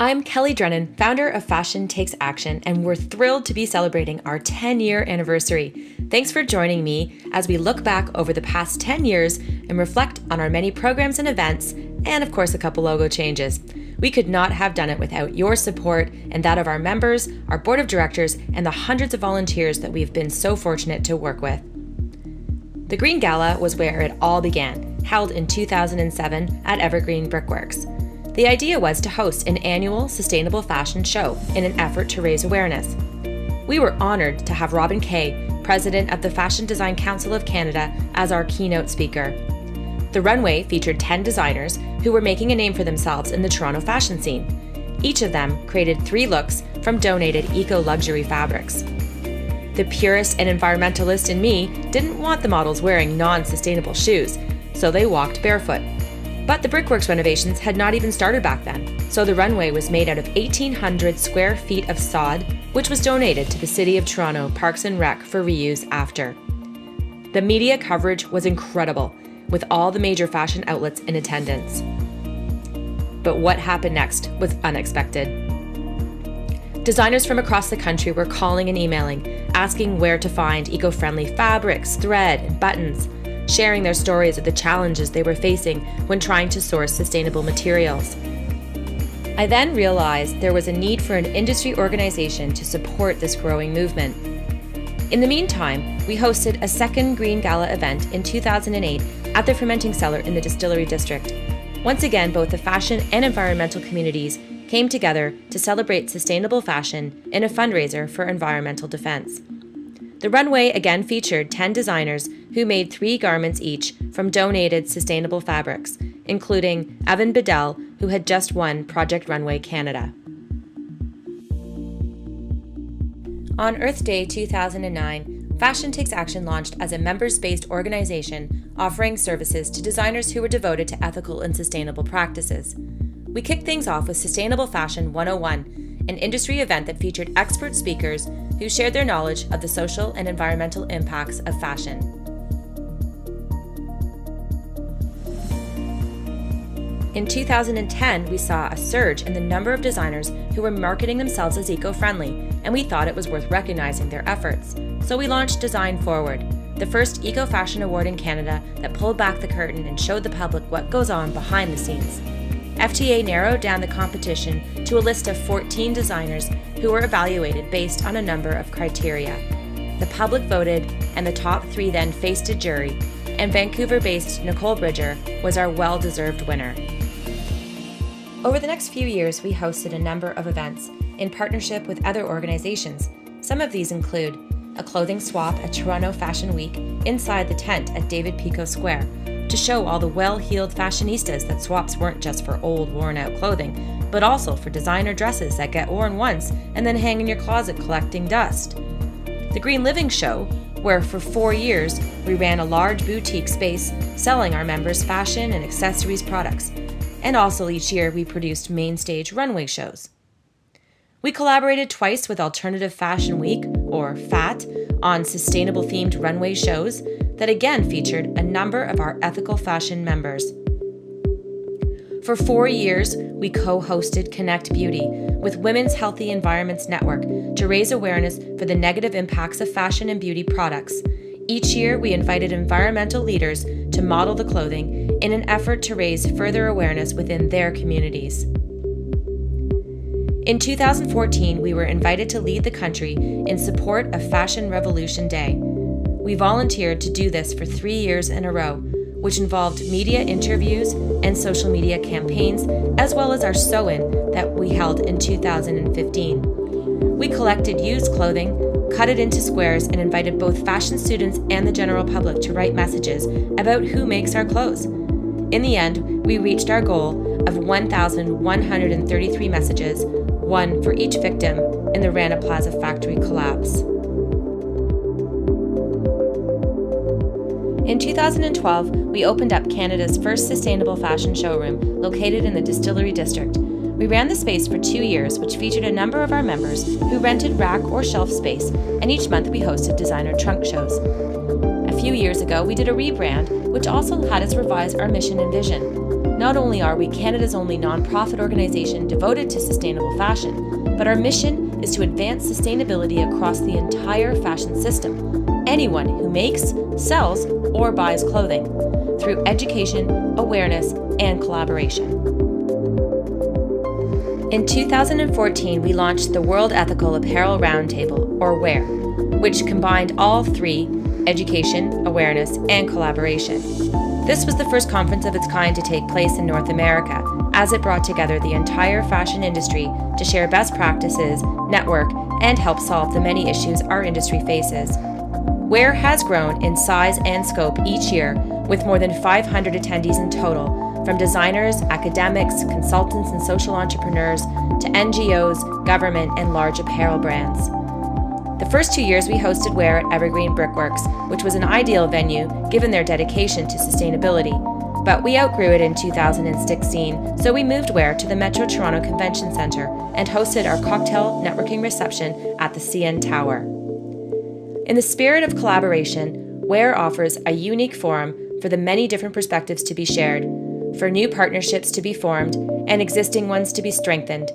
I'm Kelly Drennan, founder of Fashion Takes Action, and we're thrilled to be celebrating our 10-year anniversary. Thanks for joining me as we look back over the past 10 years and reflect on our many programs and events, and of course a couple logo changes. We could not have done it without your support and that of our members, our board of directors, and the hundreds of volunteers that we've been so fortunate to work with. The Green Gala was where it all began, held in 2007 at Evergreen Brickworks. The idea was to host an annual sustainable fashion show in an effort to raise awareness. We were honored to have Robin Kay, president of the Fashion Design Council of Canada, as our keynote speaker. The runway featured 10 designers who were making a name for themselves in the Toronto fashion scene. Each of them created 3 looks from donated eco-luxury fabrics. The purist and environmentalist in me didn't want the models wearing non-sustainable shoes, so they walked barefoot. But the Brickworks renovations had not even started back then, so the runway was made out of 1,800 square feet of sod, which was donated to the City of Toronto Parks and Rec for reuse after. The media coverage was incredible, with all the major fashion outlets in attendance. But what happened next was unexpected. Designers from across the country were calling and emailing, asking where to find eco-friendly fabrics, thread, and buttons, sharing their stories of the challenges they were facing when trying to source sustainable materials. I then realized there was a need for an industry organization to support this growing movement. In the meantime, we hosted a second Green Gala event in 2008 at the Fermenting Cellar in the Distillery District. Once again, both the fashion and environmental communities came together to celebrate sustainable fashion in a fundraiser for environmental defense. The runway again featured 10 designers who made 3 garments each from donated sustainable fabrics, including Evan Bedell, who had just won Project Runway Canada. On Earth Day 2009, Fashion Takes Action launched as a members-based organization offering services to designers who were devoted to ethical and sustainable practices. We kicked things off with Sustainable Fashion 101, an industry event that featured expert speakers who shared their knowledge of the social and environmental impacts of fashion. In 2010, we saw a surge in the number of designers who were marketing themselves as eco-friendly, and we thought it was worth recognizing their efforts. So we launched Design Forward, the first eco-fashion award in Canada that pulled back the curtain and showed the public what goes on behind the scenes. FTA narrowed down the competition to a list of 14 designers who were evaluated based on a number of criteria. The public voted, and the top 3 then faced a jury, and Vancouver-based Nicole Bridger was our well-deserved winner. Over the next few years, we hosted a number of events in partnership with other organizations. Some of these include a clothing swap at Toronto Fashion Week inside the tent at David Pico Square, to show all the well-heeled fashionistas that swaps weren't just for old, worn-out clothing, but also for designer dresses that get worn once and then hang in your closet collecting dust. The Green Living Show, where for 4 years we ran a large boutique space selling our members' fashion and accessories products, and also each year we produced main stage runway shows. We collaborated twice with Alternative Fashion Week, or FAT, on sustainable-themed runway shows that again featured a number of our ethical fashion members. For 4 years, we co-hosted Connect Beauty with Women's Healthy Environments Network to raise awareness for the negative impacts of fashion and beauty products. Each year, we invited environmental leaders to model the clothing in an effort to raise further awareness within their communities. In 2014, we were invited to lead the country in support of Fashion Revolution Day. We volunteered to do this for 3 years in a row, which involved media interviews and social media campaigns, as well as our sew-in that we held in 2015. We collected used clothing, cut it into squares, and invited both fashion students and the general public to write messages about who makes our clothes. In the end, we reached our goal of 1,133 messages, one for each victim in the Rana Plaza factory collapse. In 2012, we opened up Canada's first sustainable fashion showroom located in the Distillery District. We ran the space for 2 years, which featured a number of our members who rented rack or shelf space, and each month we hosted designer trunk shows. A few years ago, we did a rebrand, which also had us revise our mission and vision. Not only are we Canada's only nonprofit organization devoted to sustainable fashion, but our mission is to advance sustainability across the entire fashion system. Anyone who makes, sells, or buys clothing, through education, awareness, and collaboration. In 2014, we launched the World Ethical Apparel Roundtable, or WEAR, which combined all three: education, awareness, and collaboration. This was the first conference of its kind to take place in North America, as it brought together the entire fashion industry to share best practices, network, and help solve the many issues our industry faces. WEAR has grown in size and scope each year, with more than 500 attendees in total, from designers, academics, consultants, and social entrepreneurs to NGOs, government, and large apparel brands. The first 2 years we hosted WEAR at Evergreen Brickworks, which was an ideal venue given their dedication to sustainability. But we outgrew it in 2016, so we moved WEAR to the Metro Toronto Convention Centre and hosted our cocktail networking reception at the CN Tower. In the spirit of collaboration, WEAR offers a unique forum for the many different perspectives to be shared, for new partnerships to be formed and existing ones to be strengthened,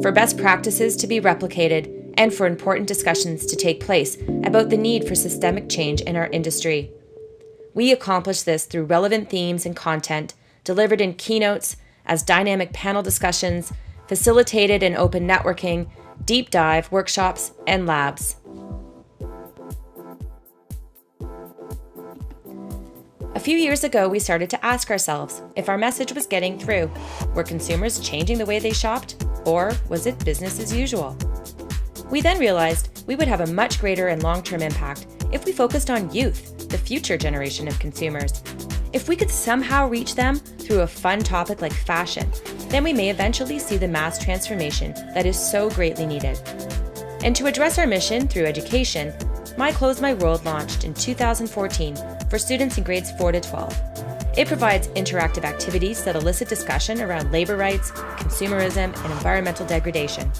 for best practices to be replicated, and for important discussions to take place about the need for systemic change in our industry. We accomplish this through relevant themes and content delivered in keynotes, as dynamic panel discussions, facilitated and open networking, deep dive workshops, and labs. A few years ago, we started to ask ourselves if our message was getting through. Were consumers changing the way they shopped, or was it business as usual? We then realized we would have a much greater and long-term impact if we focused on youth, the future generation of consumers. If we could somehow reach them through a fun topic like fashion, then we may eventually see the mass transformation that is so greatly needed. And to address our mission through education, My Clothes, My World launched in 2014 for students in grades 4 to 12. It provides interactive activities that elicit discussion around labor rights, consumerism, and environmental degradation.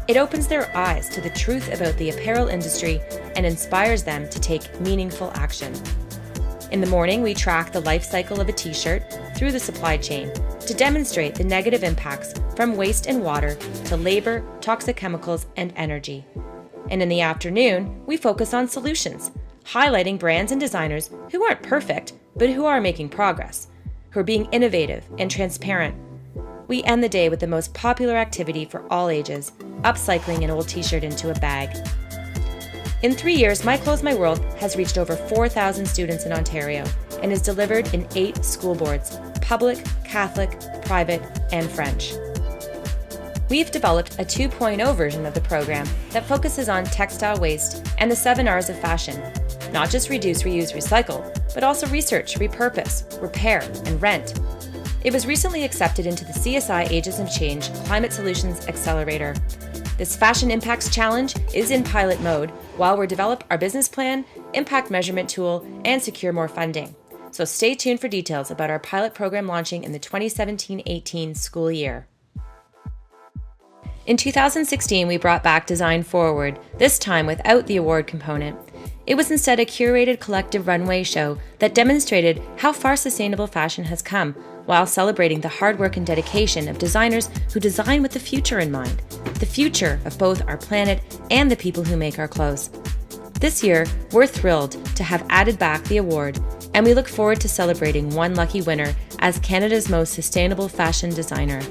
It opens their eyes to the truth about the apparel industry and inspires them to take meaningful action. In the morning, we track the life cycle of a t-shirt through the supply chain to demonstrate the negative impacts from waste and water to labor, toxic chemicals, and energy. And in the afternoon, we focus on solutions, highlighting brands and designers who aren't perfect, but who are making progress, who are being innovative and transparent. We end the day with the most popular activity for all ages, upcycling an old t-shirt into a bag. In 3 years, My Clothes, My World has reached over 4,000 students in Ontario and is delivered in 8 school boards: public, Catholic, private, and French. We've developed a 2.0 version of the program that focuses on textile waste and the 7 R's of fashion. Not just reduce, reuse, recycle, but also research, repurpose, repair, and rent. It was recently accepted into the CSI Agents of Change Climate Solutions Accelerator. This Fashion Impacts Challenge is in pilot mode while we develop our business plan, impact measurement tool, and secure more funding. So stay tuned for details about our pilot program launching in the 2017-18 school year. In 2016, we brought back Design Forward, this time without the award component. It was instead a curated collective runway show that demonstrated how far sustainable fashion has come, while celebrating the hard work and dedication of designers who design with the future in mind, the future of both our planet and the people who make our clothes. This year, we're thrilled to have added back the award, and we look forward to celebrating one lucky winner as Canada's most sustainable fashion designer.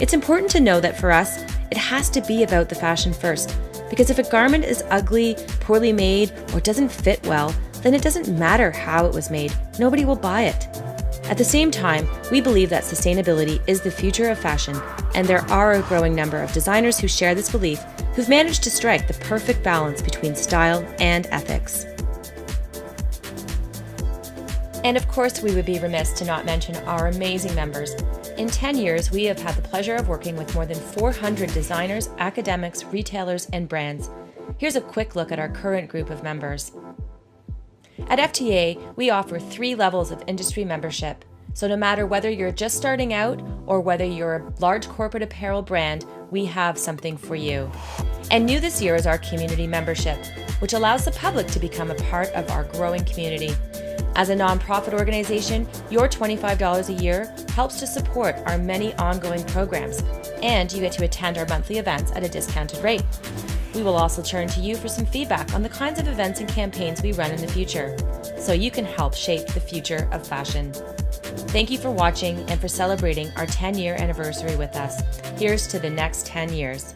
It's important to know that for us, it has to be about the fashion first, because if a garment is ugly, poorly made, or doesn't fit well, then it doesn't matter how it was made. Nobody will buy it. At the same time, we believe that sustainability is the future of fashion, and there are a growing number of designers who share this belief, who've managed to strike the perfect balance between style and ethics. And of course, we would be remiss to not mention our amazing members. In 10 years, we have had the pleasure of working with more than 400 designers, academics, retailers, and brands. Here's a quick look at our current group of members. At FTA, we offer 3 levels of industry membership. So no matter whether you're just starting out or whether you're a large corporate apparel brand, we have something for you. And new this year is our community membership, which allows the public to become a part of our growing community. As a nonprofit organization, your $25 a year helps to support our many ongoing programs, and you get to attend our monthly events at a discounted rate. We will also turn to you for some feedback on the kinds of events and campaigns we run in the future, so you can help shape the future of fashion. Thank you for watching and for celebrating our 10-year anniversary with us. Here's to the next 10 years.